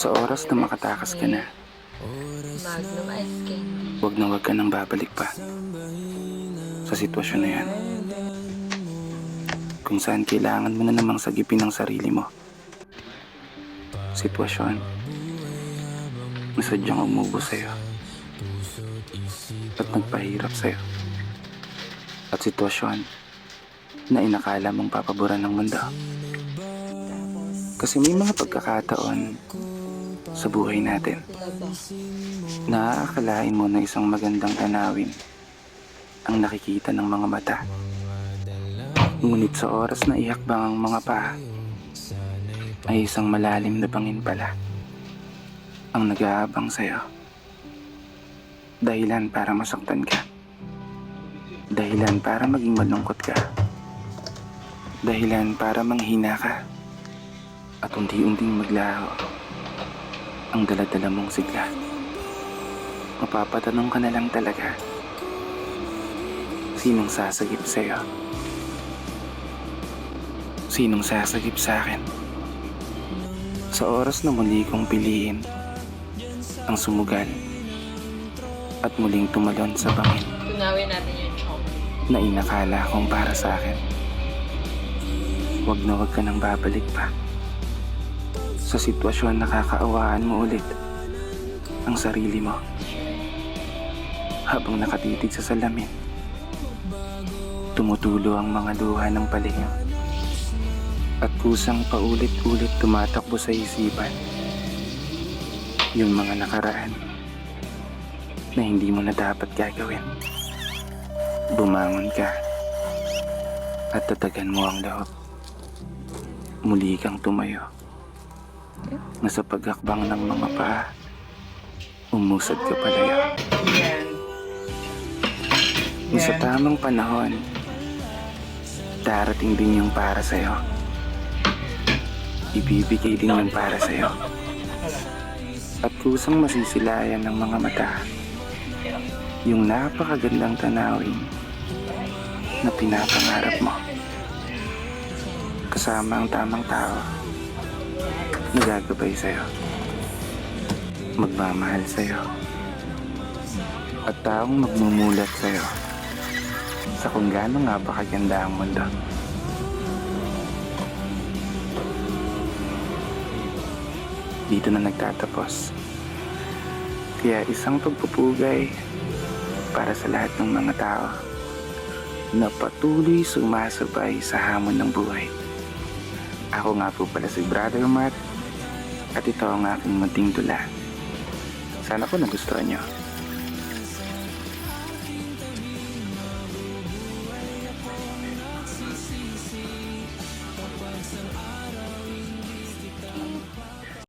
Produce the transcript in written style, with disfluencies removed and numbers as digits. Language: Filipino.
Sa oras na makatakas ka na, Magnum Ice Candy. huwag ka nang babalik pa sa sitwasyon na yan. Kung saan kailangan mo na namang sagipin ang sarili mo. Sitwasyon na sadyang umubo sa'yo at nagpahirap sa'yo. At sitwasyon na inakala mong papaboran ng mundo. Kasi may mga pagkakataon sa buhay natin na aakalain mo na isang magandang tanawin ang nakikita ng mga mata. Ngunit sa oras na ihakbang ang mga paa, ay isang malalim na bangin pala ang nag-aabang sa'yo. Dahilan para masaktan ka. Dahilan para maging malungkot ka. Dahilan para manghina ka. At unti-unting maglaho ang dala-dala mong sigla. Mapapatanong ka na lang talaga, sinong sasagip sa'yo? Sinong sasagip sa'kin? Sa oras na muli kong piliin ang sumugal at muling tumalon sa bangin Tunawin natin yung chong. na inakala kong para sa'kin. Huwag ka nang babalik pa sa sitwasyon na kakaawaan mo ulit ang sarili mo habang nakatitig sa salamin. Tumutulo ang mga luha ng palinga at kusang paulit-ulit tumatakbo sa isipan yung mga nakaraan na hindi mo na dapat gagawin. Bumangon ka at tatagan mo ang loob. Muli kang tumayo na sa paghakbang ng mga paa, umusad ka palayo. Na sa tamang panahon, darating din yung para sa'yo. Ibibigay din yung para sa'yo. At kusang masisilayan ng mga mata yung napakagandang tanawin na pinapangarap mo. Kasama ang tamang tao na gagabay sa'yo, magmamahal sa'yo, at taong magmumulat sa'yo sa kung gaano nga ba kaganda ang mundo. Dito na nagtatapos. Kaya isang pagpupugay para sa lahat ng mga tao na patuloy sumasabay sa hamon ng buhay. Ako nga po pala si Brother Matt at ito ang aking munting tula. Sana po nagustuhan nyo.